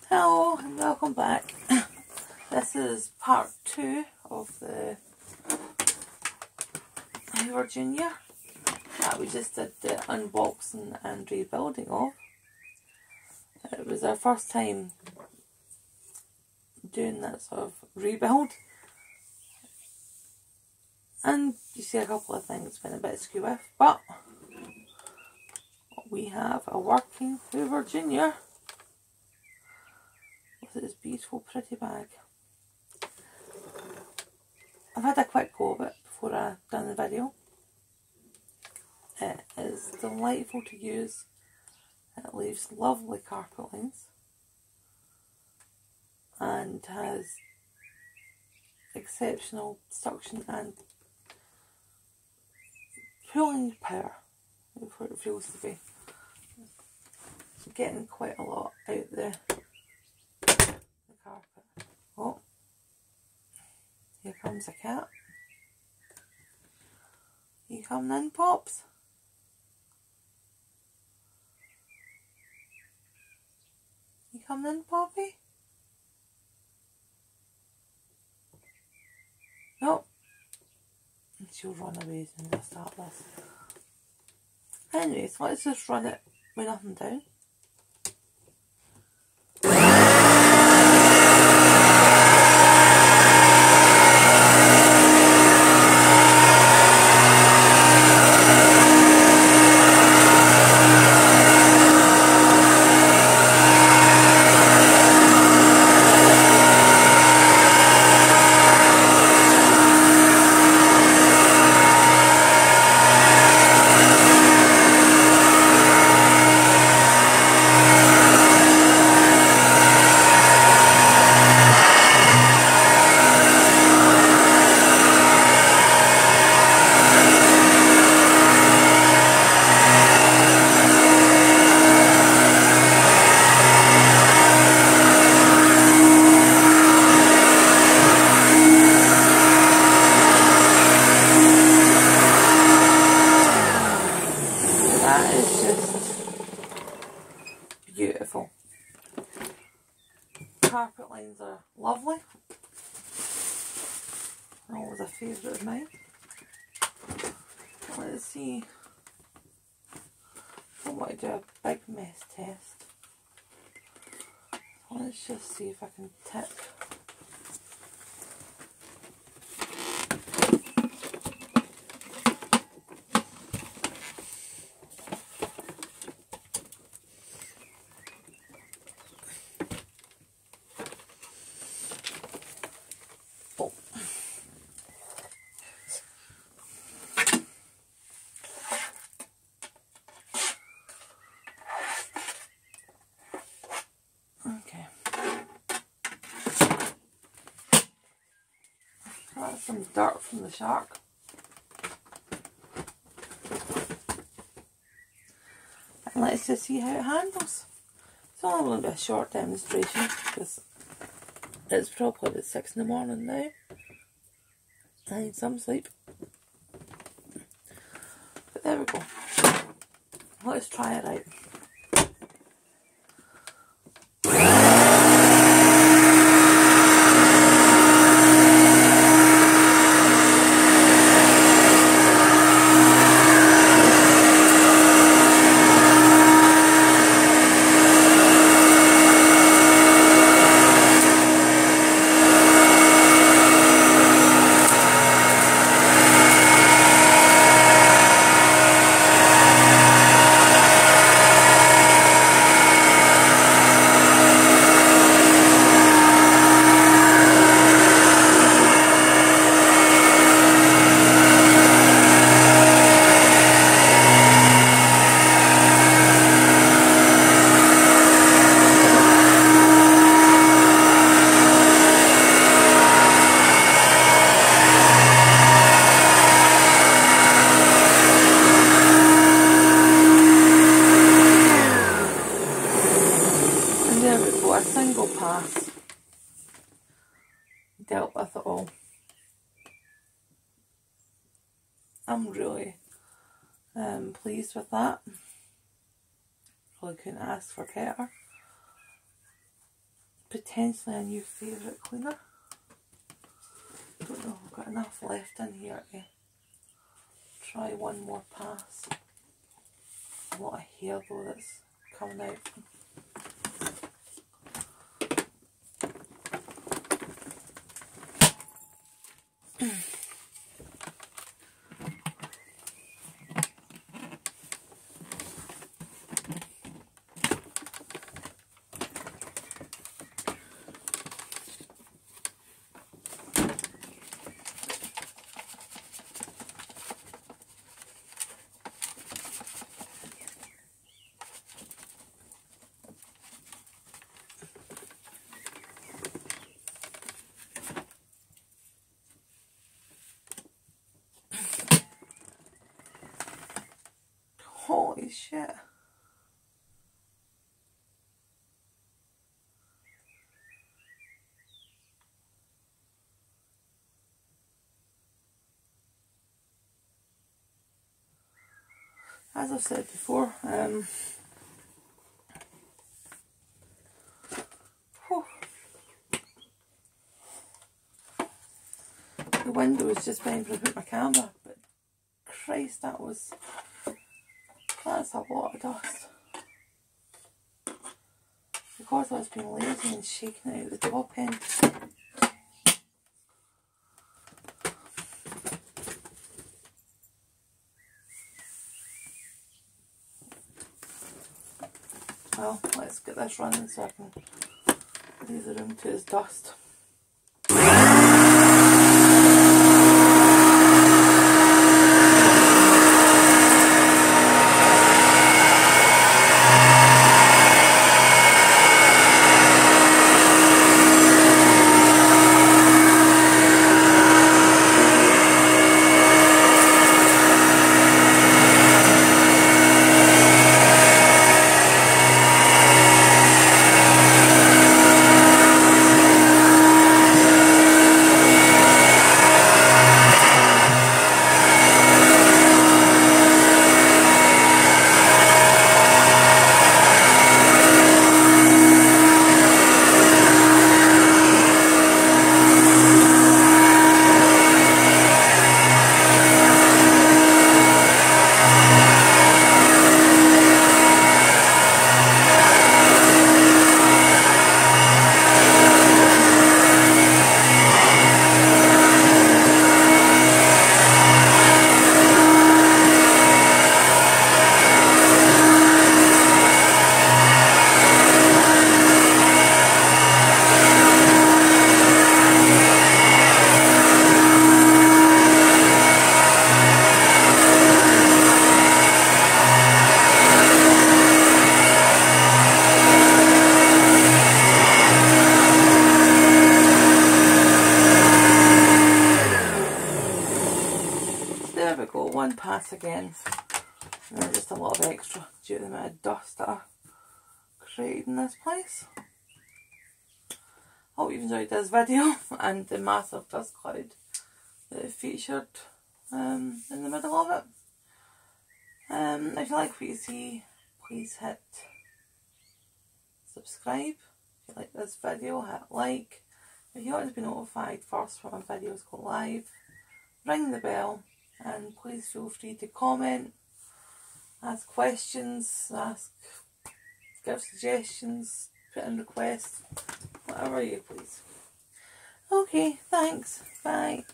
Hello and welcome back. This is part 2 of the Hoover Junior that we just did the unboxing and rebuilding of. It was our first time doing that sort of rebuild, and you see a couple of things went a bit skew with, but we have a working Hoover Junior with its beautiful pretty bag. I've had a quick go of it before I've done the video. It is delightful to use. It leaves lovely carpet lines and has exceptional suction and pulling power, what it feels to be. So getting quite a lot out the carpet. Oh, here comes a cat. You coming in, Pops? You coming in, Poppy? Nope. She'll run away as soon as I start this. Anyways, let's just run it with nothing down. That is just beautiful. Carpet lines are lovely. Always a favourite of mine. Let's see. I don't want to do a big mess test. Let's just see if I can tip. Okay. That's some dirt from the shark. And let's just see how it handles. It's only going to be a short demonstration because it's probably about 6 in the morning now. I need some sleep. But there we go. Let's try it out. There we go, a single pass dealt with it all. I'm really pleased with that. Really couldn't ask for better. potentially a new favourite cleaner. Don't know if I've got enough left in here to try one more pass. A lot of hair though that's coming out. Holy shit. As I've said before, the window's just been to put my camera, but Christ, that's a lot of dust. Because I was being lazy and shaking it out the top end. Well, let's get this running so I can leave the room to its dust. There we go, one pass again. And then just a lot of extra due to the amount of dust that I created in this place. Hope you enjoyed this video and the massive dust cloud that it featured in the middle of it. If you like what you see, please hit subscribe. If you like this video, hit like. If you want to be notified first when my videos go live, ring the bell, and please feel free to comment, ask questions, give suggestions, put in requests, whatever you please. Okay, thanks, bye.